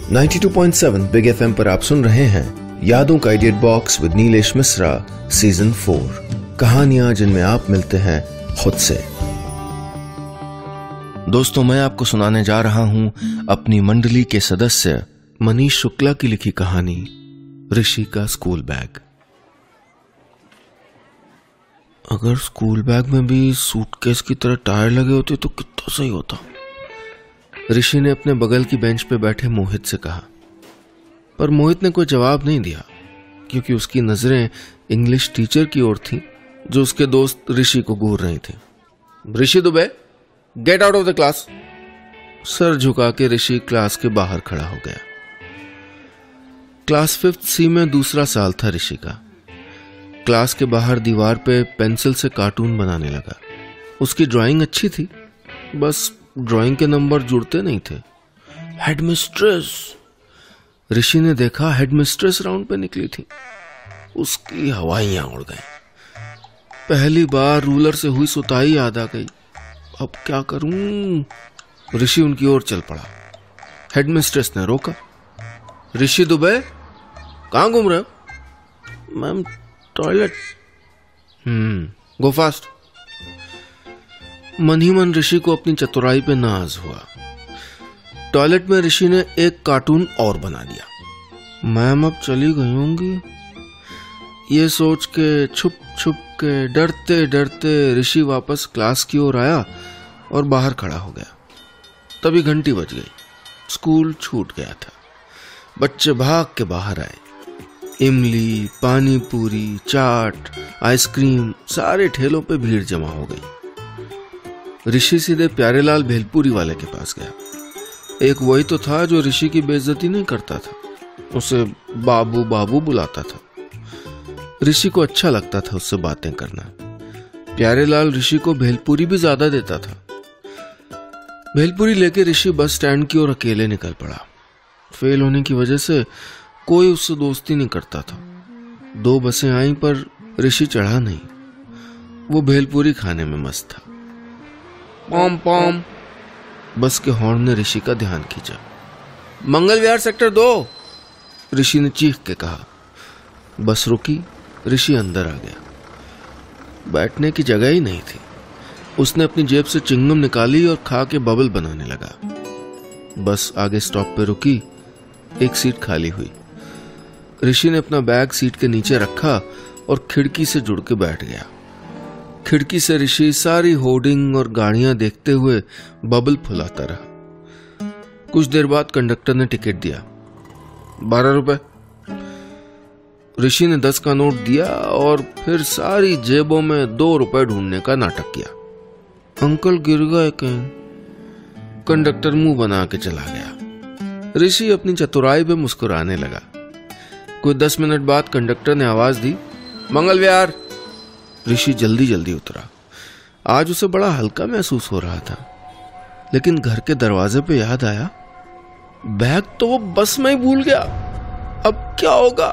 92.7 big FM पर आप सुन रहे हैं यादों का idiot box with Nilesh Mishra season 4। कहानियां जिनमें आप मिलते हैं खुद से। दोस्तों, मैं आपको सुनाने जा रहा हूं अपनी मंडली के सदस्य मनीष शुक्ला की लिखी कहानी ऋषि का स्कूल बैग। अगर स्कूल बैग में भी सूटकेस की तरह टायर लगे होते तो कितना सही होता, ऋषि ने अपने बगल की बेंच पे बैठे मोहित से कहा। पर मोहित ने कोई जवाब नहीं दिया क्योंकि उसकी नजरें इंग्लिश टीचर की ओर थीं जो उसके दोस्त ऋषि को घूर रही थी। Rishi Dubey, get out of the class. सर झुका के ऋषि क्लास के बाहर खड़ा हो गया। क्लास 5th C में दूसरा साल था ऋषि का। क्लास के बाहर दीवार पे पेंसिल से कार्टून बनाने लगा। उसकी ड्राइंग अच्छी थी, बस ड्राइंग के नंबर जुड़ते नहीं थे। हेडमिस्ट्रेस, ऋषि ने देखा हेडमिस्ट्रेस राउंड पे निकली थी। उसकी हवाइयां उड़ गई। पहली बार रूलर से हुई सुताई याद आ गई। अब क्या करूं? ऋषि उनकी ओर चल पड़ा। हेडमिस्ट्रेस ने रोका। ऋषि दुबे, कहां घूम रहे हो? Ma'am, toilet. गो फास्ट। मन ही मन ऋषि को अपनी चतुराई पे नाज हुआ। टॉयलेट में ऋषि ने एक कार्टून और बना दिया। मैम अब चली गई होंगी, ये सोच के छुप छुप के डरते डरते ऋषि वापस क्लास की ओर आया और बाहर खड़ा हो गया। तभी घंटी बज गई। स्कूल छूट गया था। बच्चे भाग के बाहर आए। इमली, पानी पूरी, चाट, आइसक्रीम, सारे ठेलों पे भीड़ जमा हो गई। ऋषि सीधे प्यारेलाल भेलपुरी वाले के पास गया। एक वही तो था जो ऋषि की बेइज्जती नहीं करता था, उसे बाबू बाबू बुलाता था। ऋषि को अच्छा लगता था उससे बातें करना। प्यारेलाल ऋषि को भेलपुरी भी ज्यादा देता था। भेलपुरी लेके ऋषि बस स्टैंड की ओर अकेले निकल पड़ा। फेल होने की वजह से कोई उससे दोस्ती नहीं करता था। 2 बसें आईं पर ऋषि चढ़ा नहीं। वो भेलपुरी खाने में मस्त था। पॉम पॉम, बस के हॉर्न ने ऋषि का ध्यान खींचा। मंगल विहार सेक्टर 2, ऋषि ने चीख के कहा। बस रुकी। ऋषि अंदर आ गया। बैठने की जगह ही नहीं थी। उसने अपनी जेब से चिंगम निकाली और खा के बबल बनाने लगा। बस आगे स्टॉप पे रुकी। एक सीट खाली हुई। ऋषि ने अपना बैग सीट के नीचे रखा और खिड़की से जुड़ के बैठ गया। खिड़की से ऋषि सारी होर्डिंग और गाड़ियां देखते हुए बबल फुलाता रहा। कुछ देर बाद कंडक्टर ने टिकट दिया। 12 रुपए। ऋषि ने 10 का नोट दिया और फिर सारी जेबों में 2 रुपए ढूंढने का नाटक किया। अंकल गिर गए कहीं। कंडक्टर मुंह बना के चला गया। ऋषि अपनी चतुराई पे मुस्कुराने लगा। कुछ 10 मिनट बाद कंडक्टर ने आवाज दी, मंगल विहार। ऋषि जल्दी जल्दी उतरा। आज उसे बड़ा हल्का महसूस हो रहा था, लेकिन घर के दरवाजे पे याद आया, बैग तो वो बस में ही भूल गया। अब क्या होगा?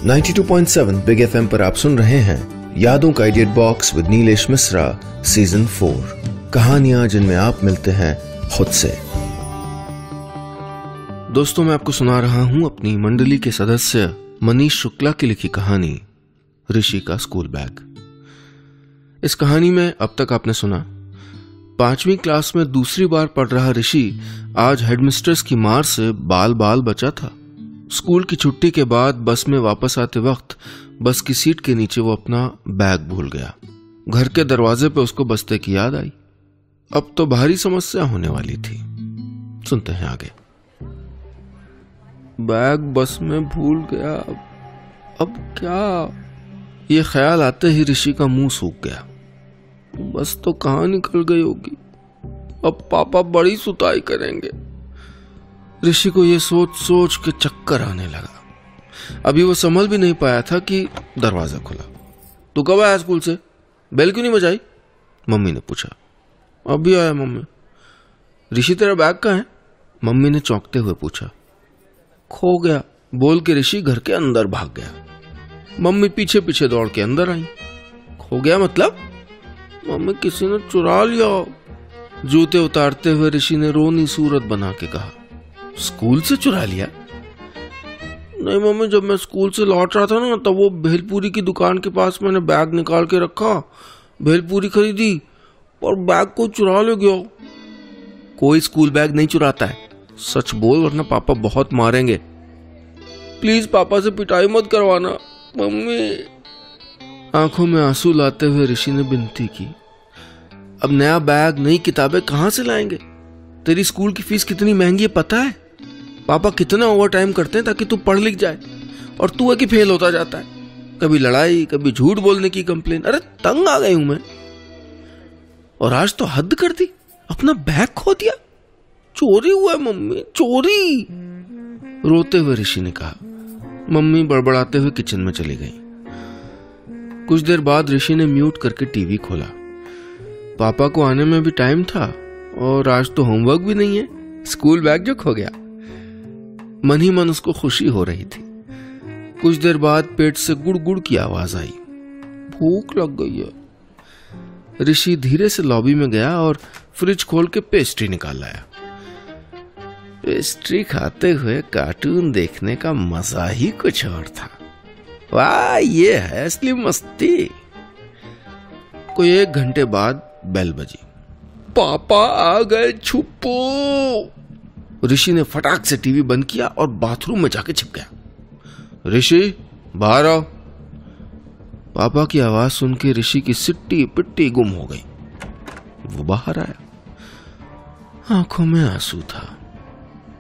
92.7 बिग एफएम पर आप सुन रहे हैं यादों का idiot box with Nilesh Mishra season 4। कहानियां जिनमें आप मिलते हैं खुद से। दोस्तों, मैं आपको सुना रहा हूं अपनी मंडली के सदस्य मनीष शुक्ला की लिखी कहानी ऋषि का स्कूल बैग। इस कहानी में अब तक आपने सुना 5वीं क्लास में दूसरी बार पढ़ रहा ऋषि आज हेडमिस्ट्रेस की मार से बाल बाल बचा था। स्कूल की छुट्टी के बाद बस में वापस आते वक्त बस की सीट के नीचे वो अपना बैग भूल गया। घर के दरवाजे पे उसको बस्ते की याद आई। अब तो भारी समस्या होने वाली थी। सुनते हैं आगे। बैग बस में भूल गया, अब क्या? ये ख्याल आते ही ऋषि का मुंह सूख गया। बस तो कहां निकल गई होगी। अब पापा बड़ी सुताई करेंगे। ऋषि को ये सोच सोच के चक्कर आने लगा। अभी वो संभल भी नहीं पाया था कि दरवाजा खुला। तू कब आया स्कूल से? बेल क्यों नहीं बजाई? मम्मी ने पूछा। अभी आया मम्मी। ऋषि, तेरा बैग कहाँ है? मम्मी ने चौंकते हुए पूछा। खो गया, बोल के ऋषि घर के अंदर भाग गया। मम्मी पीछे पीछे दौड़ के अंदर आई। खो गया मतलब? मम्मी, किसी ने चुरा लिया। जूते उतारते हुए ऋषि ने रोनी सूरत बना के कहा, स्कूल से चुरा लिया? नहीं मम्मी, जब मैं स्कूल से लौट रहा था ना, तब वो भेलपूरी की दुकान के पास मैंने बैग निकाल के रखा, भेलपूरी खरीदी और बैग को चुरा ले गया। कोई स्कूल बैग नहीं चुराता है, सच बोल वरना पापा बहुत मारेंगे। प्लीज पापा से पिटाई मत करवाना मम्मी। आंखों में आंसू लाते हुए ऋषि ने विनती की, अब नया बैग, नई किताबें कहां से लाएंगे? तेरी स्कूल की फीस कितनी महंगी है पता है? पापा कितना ओवर टाइम करते हैं ताकि तू पढ़ लिख जाए, और तू है कि फेल होता जाता है। कभी लड़ाई, कभी झूठ बोलने की कंप्लेन। अरे तंग आ गई हूं मैं। और आज तो हद कर दी, अपना बैग खो दिया। चोरी हुआ है मम्मी, चोरी। रोते हुए ऋषि ने कहा। मम्मी बड़बड़ाते हुए किचन में चली गई। कुछ देर बाद ऋषि ने म्यूट करके टीवी खोला। पापा को आने में भी टाइम था और आज तो होमवर्क भी नहीं है, स्कूल बैग जो खो गया। मन ही मन उसको खुशी हो रही थी। कुछ देर बाद पेट से गुड़ गुड़ की आवाज आई। भूख लग गई है। ऋषि धीरे से लॉबी में गया और फ्रिज खोल के पेस्ट्री निकाल लाया। पेस्ट्री खाते हुए कार्टून देखने का मजा ही कुछ और था। वाह, ये है असली मस्ती। कोई 1 घंटे बाद बेल बजी। पापा आ गए, छुपो। ऋषि ने फटाक से टीवी बंद किया और बाथरूम में जाके छिप गया। ऋषि बाहर आओ। पापा की आवाज सुन के ऋषि की सिट्टी पिट्टी गुम हो गई। वो बाहर आया। आंखों में आंसू था।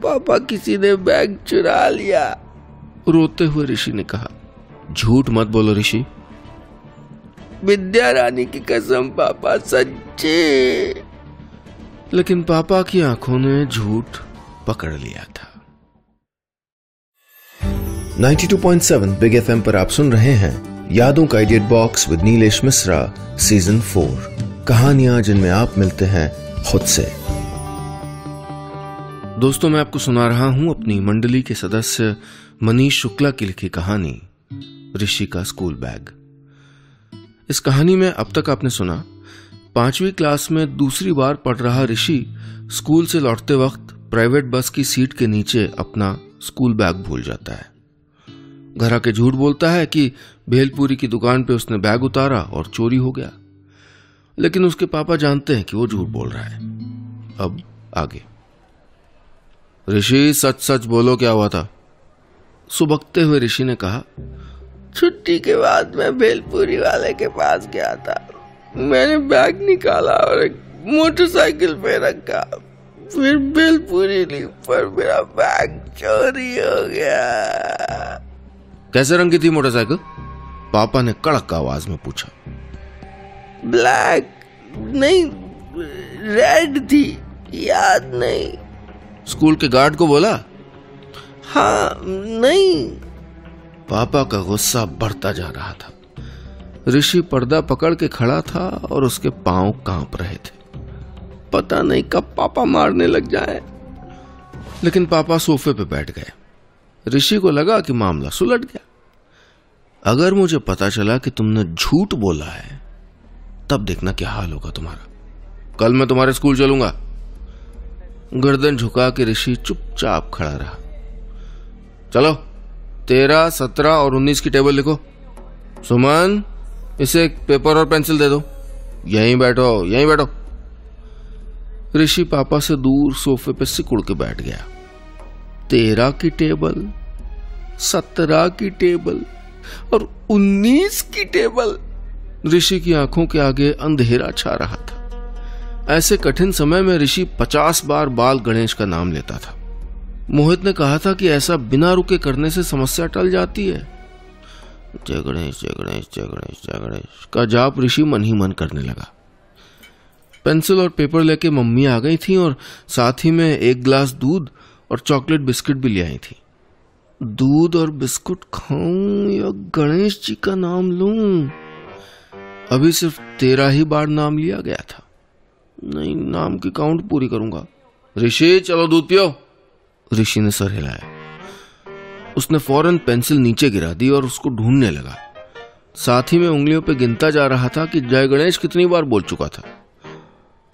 पापा, किसी ने बैग चुरा लिया। रोते हुए ऋषि ने कहा। झूठ मत बोलो ऋषि। विद्या रानी की कसम पापा, सच्ची। लेकिन पापा की आंखों ने झूठ पकड़ लिया था। 92.7 बिग FM पर आप सुन रहे हैं यादों का edit box with Nilesh Mishra season 4, कहानियां जिनमें आप मिलते हैं खुद से। दोस्तों, मैं आपको सुना रहा हूं अपनी मंडली के सदस्य मनीष शुक्ला की लिखी कहानी ऋषि का स्कूल बैग। इस कहानी में अब तक आपने सुना 5वीं क्लास में दूसरी बार पढ़ रहा ऋषि स्कूल से लौटते वक्त प्राइवेट बस की सीट के नीचे अपना स्कूल बैग भूल जाता है। घर आके झूठ बोलता है कि भेलपूरी की दुकान पे उसने बैग उतारा और चोरी हो गया, लेकिन उसके पापा जानते हैं कि वो झूठ बोल रहा है। अब आगे। ऋषि, सच सच बोलो, क्या हुआ था? सुबकते हुए ऋषि ने कहा। छुट्टी के बाद मैं भेलपूरी वाले के पास गया था। मैंने बैग निकाला और एक मोटरसाइकिल पे रखा, फिर भेलपूरी ली, पर मेरा बैग चोरी हो गया। कैसे रंग की थी मोटरसाइकिल? पापा ने कड़क आवाज में पूछा। ब्लैक नहीं, रेड थी, याद नहीं। स्कूल के गार्ड को बोला? हाँ, नहीं। पापा का गुस्सा बढ़ता जा रहा था। ऋषि पर्दा पकड़ के खड़ा था और उसके पांव कांप रहे थे। पता नहीं कब पापा मारने लग जाए। लेकिन पापा सोफे पे बैठ गए। ऋषि को लगा कि मामला सुलझ गया। अगर मुझे पता चला कि तुमने झूठ बोला है, तब देखना क्या हाल होगा तुम्हारा। कल मैं तुम्हारे स्कूल चलूंगा। गर्दन झुका के ऋषि चुपचाप खड़ा रहा। चलो, 13, 17 और 19 की टेबल लिखो। सुमन, इसे एक पेपर और पेंसिल दे दो। यहीं बैठो, यहीं बैठो। ऋषि पापा से दूर सोफे पे सिकुड़ के बैठ गया। 13 की टेबल, 17 की टेबल और 19 की टेबल। ऋषि की आंखों के आगे अंधेरा छा रहा था। ऐसे कठिन समय में ऋषि 50 बार बाल गणेश का नाम लेता था। मोहित ने कहा था कि ऐसा बिना रुके करने से समस्या टल जाती है। जय गणेश, जय गणेश, जय गणेश, जय गणेश का जाप ऋषि मन ही मन करने लगा। पेंसिल और पेपर लेके मम्मी आ गई थी और साथ ही में 1 गिलास दूध और चॉकलेट बिस्किट भी ले आई थी। दूध और बिस्कुट खाऊं या गणेश जी का नाम लूं? अभी सिर्फ 13 ही बार नाम लिया गया था। नहीं, नाम की काउंट पूरी करूंगा। ऋषि, चलो दूध पियो। ऋषि ने सर हिलाया। उसने फौरन पेंसिल नीचे गिरा दी और उसको ढूंढने लगा। साथ ही में उंगलियों पे गिनता जा रहा था कि जय गणेश कितनी बार बोल चुका था।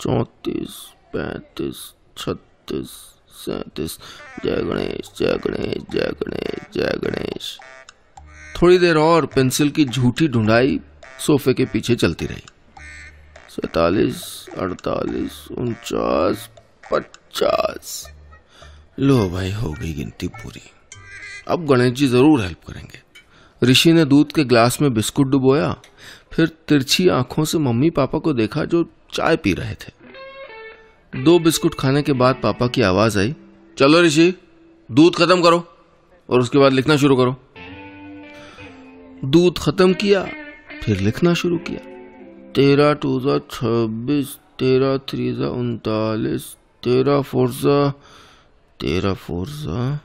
34, 35, 36, 37। जय गणेश, जय गणेश, जय गणेश, जय गणेश। थोड़ी देर और पेंसिल की झूठी ढूंढाई सोफे के पीछे चलती रही। 47, 48, 49, 50। लो भाई, हो गई गिनती पूरी। अब गणेश जी जरूर हेल्प करेंगे। ऋषि ने दूध के ग्लास में बिस्कुट डुबोया, फिर तिरछी आंखों से मम्मी पापा को देखा जो चाय पी रहे थे। 2 बिस्कुट खाने के बाद पापा की आवाज आई, चलो ऋषि, दूध खत्म करो और उसके बाद लिखना शुरू करो। दूध खत्म किया, फिर लिखना शुरू किया। 13 2 26, 13 3 39, 13 4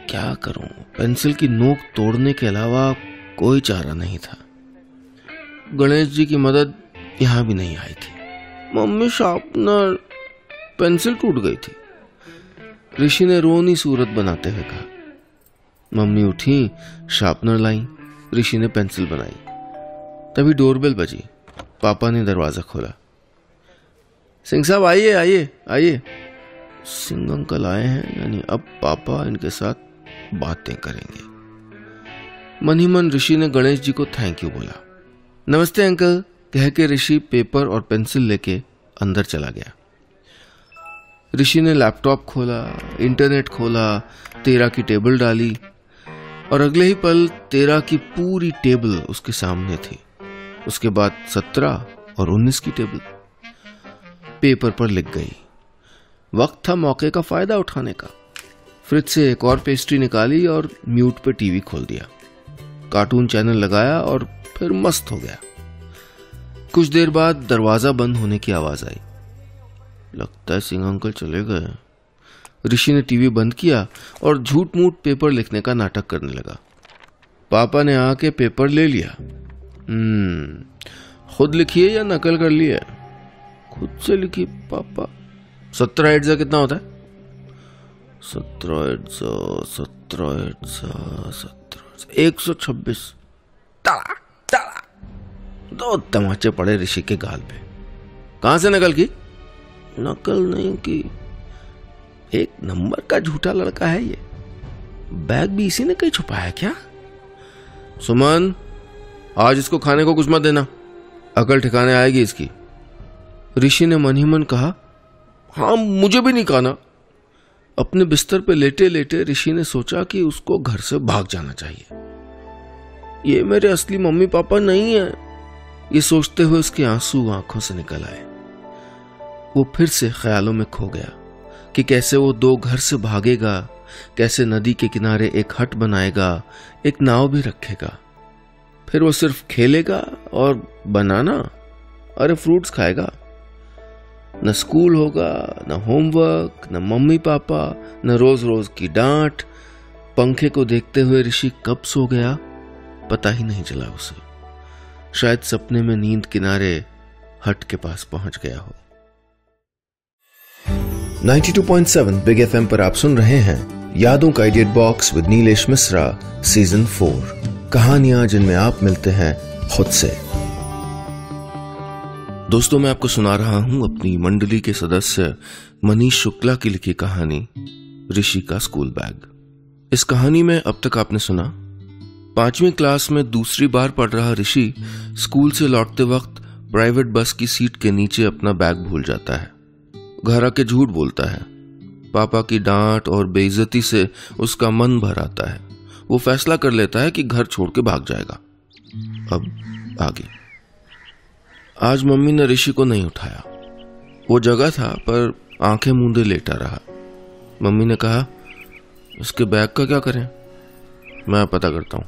क्या करूं? पेंसिल की नोक तोड़ने के अलावा कोई चारा नहीं था। गणेश जी की मदद यहां भी नहीं आई थी। मम्मी, शार्पनर, पेंसिल टूट गई थी, ऋषि ने रोनी सूरत बनाते हुए कहा। मम्मी उठी, शार्पनर लाई, ऋषि ने पेंसिल बनाई। तभी डोरबेल बजी। पापा ने दरवाजा खोला। सिंह साहब, आइए आइए आइए। सिंह अंकल आए हैं, यानी अब पापा इनके साथ बातें करेंगे। मन ही मन ऋषि ने गणेश जी को थैंक यू बोला। नमस्ते अंकल कह के ऋषि पेपर और पेंसिल लेके अंदर चला गया। ऋषि ने लैपटॉप खोला, इंटरनेट खोला, 13 की टेबल डाली और अगले ही पल 13 की पूरी टेबल उसके सामने थी। उसके बाद 17 और 19 की टेबल पेपर पर लिख गई। वक्त था मौके का फायदा उठाने का। फ्रिज से एक और पेस्ट्री निकाली और म्यूट पे टीवी खोल दिया। कार्टून चैनल लगाया और फिर मस्त हो गया। कुछ देर बाद दरवाजा बंद होने की आवाज आई। लगता है सिंह अंकल चले गए। ऋषि ने टीवी बंद किया और झूठ मूठ पेपर लिखने का नाटक करने लगा। पापा ने आके पेपर ले लिया। खुद लिखिए या नकल कर लिए? खुद से लिखी पापा। 17 8 कितना होता है? 17 8 126। ताला ताला। 2 तमाचे पड़े ऋषि के गाल पे। कहां से नकल की? नकल नहीं की, एक नंबर का झूठा लड़का है ये। बैग भी इसी ने कहीं छुपाया क्या? सुमन, आज इसको खाने को कुछ मत देना, अकल ठिकाने आएगी इसकी। ऋषि ने मन ही मन कहा, हाँ मुझे भी नहीं खाना। अपने बिस्तर पे लेटे लेटे ऋषि ने सोचा कि उसको घर से भाग जाना चाहिए। ये मेरे असली मम्मी पापा नहीं है। ये सोचते हुए उसके आंसू आंखों से निकल आए। वो फिर से ख्यालों में खो गया कि कैसे वो 2 घर से भागेगा, कैसे नदी के किनारे एक हट बनाएगा, एक नाव भी रखेगा। फिर वो सिर्फ खेलेगा और बनाना, अरे फ्रूट्स खाएगा। न स्कूल होगा, न होमवर्क, न मम्मी पापा, न रोज रोज की डांट। पंखे को देखते हुए ऋषि कब सो गया पता ही नहीं चला उसे। शायद सपने में नींद किनारे हट के पास पहुंच गया हो। 92.7 बिग FM पर आप सुन रहे हैं यादों का edit box with Nilesh Mishra season 4। कहानियां जिनमें आप मिलते हैं खुद से। दोस्तों, मैं आपको सुना रहा हूं अपनी मंडली के सदस्य मनीष शुक्ला की लिखी कहानी ऋषि का स्कूल बैग। इस कहानी में अब तक आपने सुना 5वीं क्लास में दूसरी बार पढ़ रहा ऋषि स्कूल से लौटते वक्त प्राइवेट बस की सीट के नीचे अपना बैग भूल जाता है। घर आके झूठ बोलता है। पापा की डांट और बेइज्जती से उसका मन भर आता है। वो फैसला कर लेता है कि घर छोड़ के भाग जाएगा। अब आगे। आज मम्मी ने ऋषि को नहीं उठाया। वो जगह था पर आंखें मूंदे लेटा रहा। मम्मी ने कहा, इसके बैग का क्या करें? मैं पता करता हूं,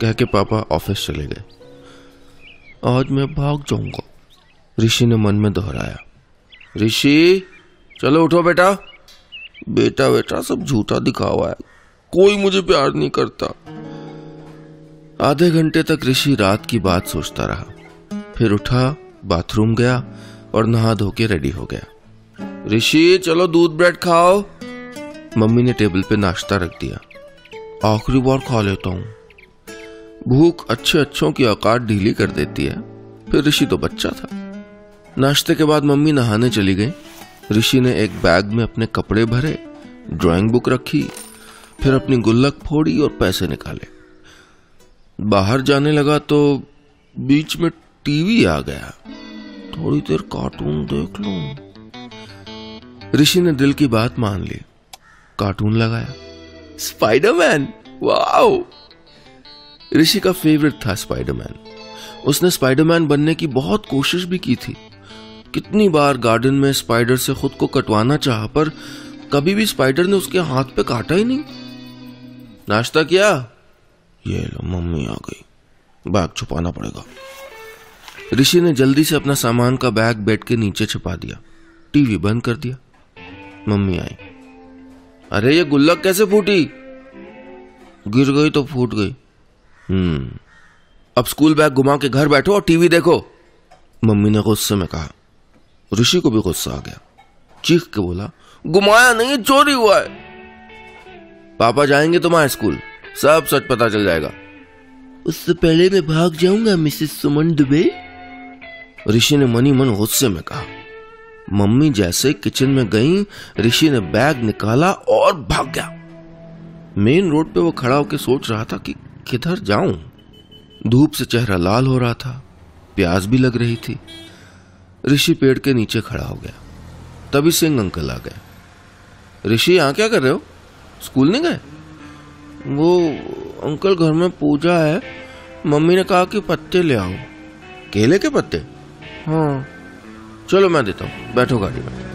कह के पापा ऑफिस चले गए। आज मैं भाग जाऊंगा, ऋषि ने मन में दोहराया। ऋषि, चलो उठो बेटा। बेटा बेटा सब झूठा दिखा हुआ है, कोई मुझे प्यार नहीं करता। आधे घंटे तक ऋषि रात की बात सोचता रहा। फिर उठा, बाथरूम गया और नहा धो के रेडी हो गया। ऋषि, चलो दूध ब्रेड खाओ। मम्मी ने टेबल पे नाश्ता रख दिया। आखिरी बार खा लेता हूं। भूख अच्छे अच्छों की औकात ढीली कर देती है। फिर ऋषि तो बच्चा था। नाश्ते के बाद मम्मी नहाने चली गई। ऋषि ने एक बैग में अपने कपड़े भरे, ड्राइंग बुक रखी, फिर अपनी गुल्लक फोड़ी और पैसे निकाले। बाहर जाने लगा तो बीच में टीवी आ गया। थोड़ी देर कार्टून देख लूं। ऋषि ने दिल की बात मान ली। कार्टून लगाया, स्पाइडरमैन, वाओ! ऋषि का फेवरेट था स्पाइडरमैन। उसने स्पाइडरमैन बनने की बहुत कोशिश भी की थी। कितनी बार गार्डन में स्पाइडर से खुद को कटवाना चाहा, पर कभी भी स्पाइडर ने उसके हाथ पे काटा ही नहीं। नाश्ता किया? ये लो, मम्मी आ गई, बैग छुपाना पड़ेगा। ऋषि ने जल्दी से अपना सामान का बैग बेड के नीचे छुपा दिया, टीवी बंद कर दिया। मम्मी आई। अरे ये गुल्लक कैसे फूटी? गिर गई तो फूट गई। अब स्कूल बैग घुमा के घर बैठो और टीवी देखो, मम्मी ने गुस्से में कहा। ऋषि को भी गुस्सा आ गया। चीख के बोला, घुमाया नहीं, चोरी हुआ है। पापा जाएंगे तुम्हारे स्कूल, सब सच पता चल जाएगा। उससे पहले मैं भाग जाऊंगा मिसेस सुमन दुबे, ऋषि ने मनी मन गुस्से में कहा। मम्मी जैसे किचन में गई, ऋषि ने बैग निकाला और भाग गया। मेन रोड पे वो खड़ा होकर सोच रहा था कि किधर जाऊं। धूप से चेहरा लाल हो रहा था, प्यास भी लग रही थी। ऋषि पेड़ के नीचे खड़ा हो गया। तभी सिंह अंकल आ गए। ऋषि, यहाँ क्या कर रहे हो? स्कूल नहीं गए? वो अंकल, घर में पूजा है, मम्मी ने कहा कि पत्ते ले आओ। केले के पत्ते? हाँ। चलो मैं देता हूँ, बैठो गाड़ी में।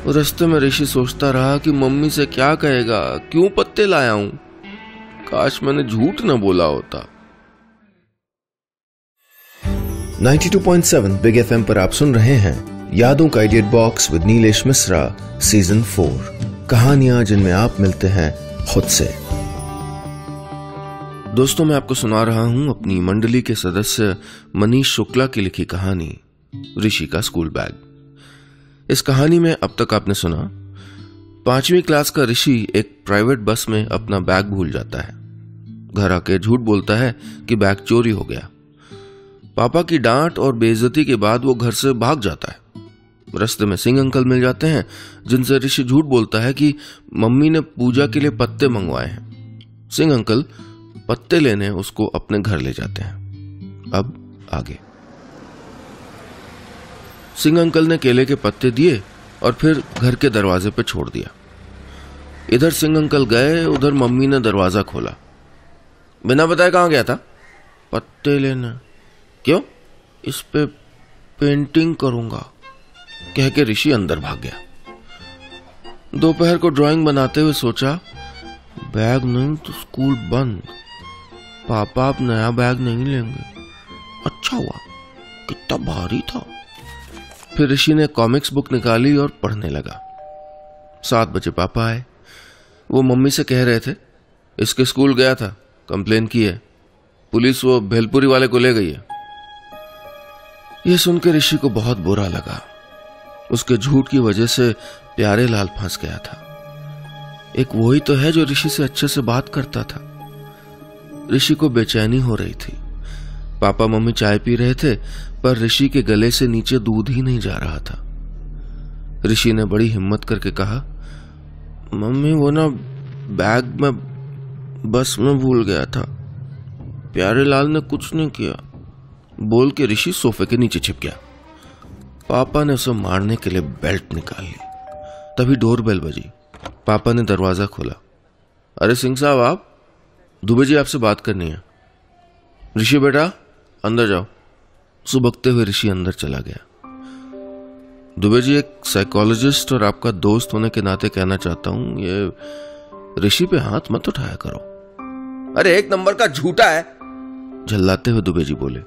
रास्ते में ऋषि सोचता रहा कि मम्मी से क्या कहेगा, क्यों पत्ते लाया हूं। काश मैंने झूठ न बोला होता। 92.7 बिग एफएम पर आप सुन रहे हैं यादों का idea box with Nilesh Mishra, season 4। कहानियां जिनमें आप मिलते हैं खुद से। दोस्तों, मैं आपको सुना रहा हूं अपनी मंडली के सदस्य मनीष शुक्ला की लिखी कहानी ऋषि का स्कूल बैग। इस कहानी में अब तक आपने सुना 5वीं क्लास का ऋषि एक प्राइवेट बस में अपना बैग भूल जाता है। घर आके झूठ बोलता है कि बैग चोरी हो गया। पापा की डांट और बेइज्जती के बाद वो घर से भाग जाता है। रास्ते में सिंह अंकल मिल जाते हैं, जिनसे ऋषि झूठ बोलता है कि मम्मी ने पूजा के लिए पत्ते मंगवाए हैं। सिंह अंकल पत्ते लेने उसको अपने घर ले जाते हैं। अब आगे। सिंह अंकल ने केले के पत्ते दिए और फिर घर के दरवाजे पे छोड़ दिया। इधर सिंह अंकल गए, उधर मम्मी ने दरवाजा खोला। बिना बताए कहां गया था? पत्ते लेने। क्यों? इस पे पेंटिंग करूंगा, कह के ऋषि अंदर भाग गया। दोपहर को ड्राइंग बनाते हुए सोचा, बैग नहीं तो स्कूल बंद। पापा अब नया बैग नहीं लेंगे। अच्छा हुआ, कितना भारी था। फिर ऋषि ने कॉमिक्स बुक निकाली और पढ़ने लगा। 7 बजे पापा आए। वो मम्मी से कह रहे थे, इसके स्कूल गया था, कंप्लेन की है, पुलिस वो भेलपुरी वाले को ले गई है। यह सुनकर ऋषि को बहुत बुरा लगा। उसके झूठ की वजह से प्यारे लाल फंस गया था। एक वही तो है जो ऋषि से अच्छे से बात करता था। ऋषि को बेचैनी हो रही थी। पापा मम्मी चाय पी रहे थे, पर ऋषि के गले से नीचे दूध ही नहीं जा रहा था। ऋषि ने बड़ी हिम्मत करके कहा, मम्मी वो ना बैग में बस में भूल गया था, प्यारे लाल ने कुछ नहीं किया। बोल के ऋषि सोफे के नीचे छिप गया। पापा ने उसे मारने के लिए बेल्ट निकाल ली। तभी डोरबेल बजी। पापा ने दरवाजा खोला। अरे सिंह साहब, आप? दुबे जी आपसे बात करनी है। ऋषि बेटा अंदर जाओ। सुबकते हुए ऋषि अंदर चला गया। दुबे जी, एक साइकोलॉजिस्ट और आपका दोस्त होने के नाते कहना चाहता हूं, ये ऋषि पे हाथ मत उठाया करो। अरे 1 नंबर का झूठा है, झल्लाते हुए दुबे जी बोले।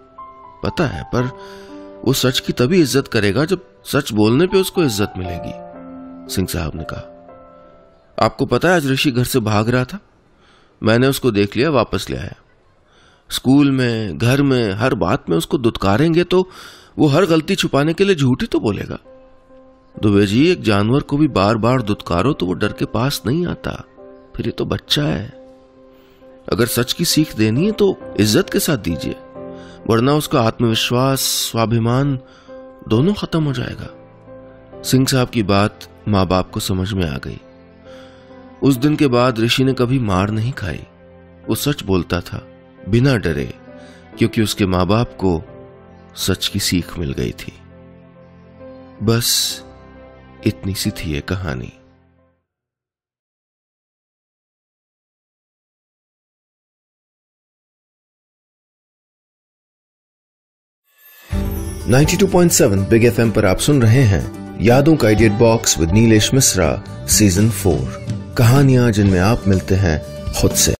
पता है, पर वो सच की तभी इज्जत करेगा जब सच बोलने पे उसको इज्जत मिलेगी, सिंह साहब ने कहा। आपको पता है आज ऋषि घर से भाग रहा था। मैंने उसको देख लिया, वापस ले आया। स्कूल में, घर में, हर बात में उसको दुत्कारेंगे तो वो हर गलती छुपाने के लिए झूठ ही तो बोलेगा। दुबे जी, एक जानवर को भी बार बार दुत्कारो तो वो डर के पास नहीं आता। फिर ये तो बच्चा है। अगर सच की सीख देनी है तो इज्जत के साथ दीजिए, वरना उसका आत्मविश्वास, स्वाभिमान दोनों खत्म हो जाएगा। सिंह साहब की बात माँ बाप को समझ में आ गई। उस दिन के बाद ऋषि ने कभी मार नहीं खाई। वो सच बोलता था बिना डरे, क्योंकि उसके माँ बाप को सच की सीख मिल गई थी। बस इतनी सी थी ये कहानी। .7 बिग FM पर आप सुन रहे हैं यादों का edit box with Nilesh Mishra season 4। कहानियां जिनमें आप मिलते हैं खुद से।